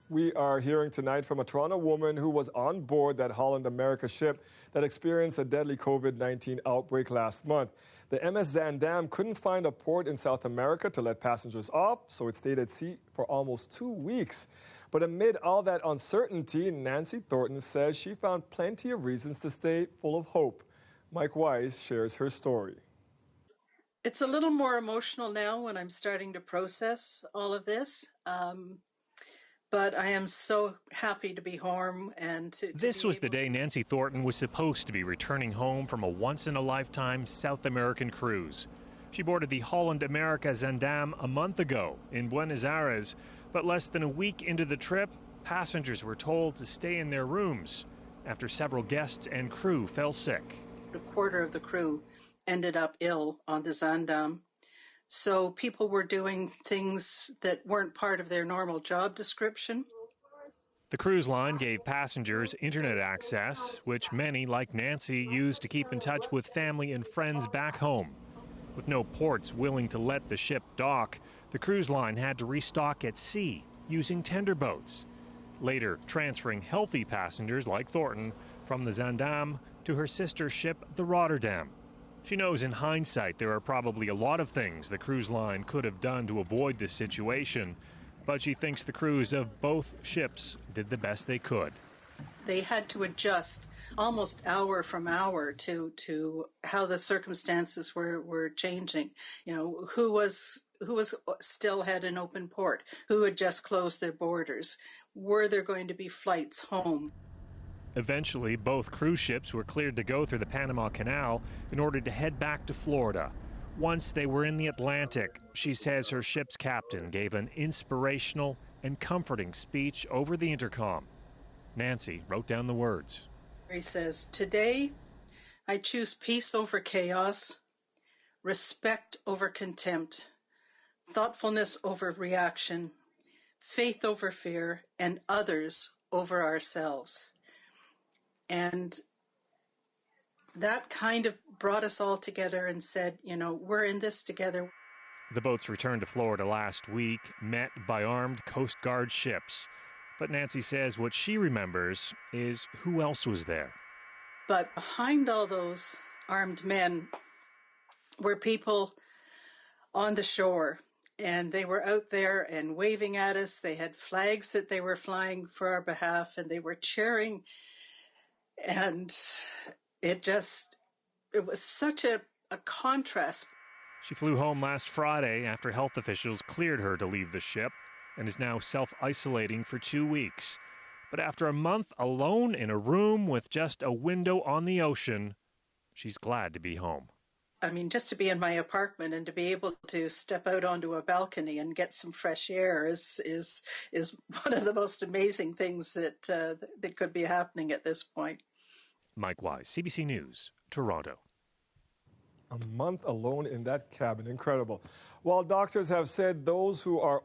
We are hearing tonight from a Toronto woman who was on board that Holland America ship that experienced a deadly COVID-19 outbreak last month. The MS Zaandam couldn't find a port in South America to let passengers off, so it stayed at sea for almost 2 weeks. But amid all that uncertainty, Nancy Thornton says she found plenty of reasons to stay full of hope. Mike Wise shares her story. It's a little more emotional now when I'm starting to process all of this. But I am so happy to be home and to This was the day Nancy Thornton was supposed to be returning home from a once-in-a-lifetime South American cruise. She boarded the Holland America Zaandam a month ago in Buenos Aires, but less than a week into the trip, passengers were told to stay in their rooms after several guests and crew fell sick. A quarter of the crew ended up ill on the Zaandam. So people were doing things that weren't part of their normal job description. The cruise line gave passengers internet access, which many, like Nancy, used to keep in touch with family and friends back home. With no ports willing to let the ship dock, the cruise line had to restock at sea using tender boats, later transferring healthy passengers like Thornton from the Zaandam to her sister ship, the Rotterdam. She knows in hindsight there are probably a lot of things the cruise line could have done to avoid this situation, but she thinks the crews of both ships did the best they could. They had to adjust almost hour from hour to how the circumstances were changing. You know, who was still had an open port, who had just closed their borders. Were there going to be flights home? Eventually, both cruise ships were cleared to go through the Panama Canal in order to head back to Florida. Once they were in the Atlantic, she says her ship's captain gave an inspirational and comforting speech over the intercom. Nancy wrote down the words. He says, "Today, I choose peace over chaos, respect over contempt, thoughtfulness over reaction, faith over fear, and others over ourselves." And that kind of brought us all together and said, you know, we're in this together. The boats returned to Florida last week, met by armed Coast Guard ships. But Nancy says what she remembers is who else was there. But behind all those armed men were people on the shore, and they were out there and waving at us. They had flags that they were flying for our behalf, and they were cheering. And it was such a contrast. She flew home last Friday after health officials cleared her to leave the ship and is now self-isolating for 2 weeks. But after a month alone in a room with just a window on the ocean, she's glad to be home. I mean, just to be in my apartment and to be able to step out onto a balcony and get some fresh air is one of the most amazing things that could be happening at this point. Mike Wise, CBC News, Toronto. A month alone in that cabin. Incredible. While doctors have said those who are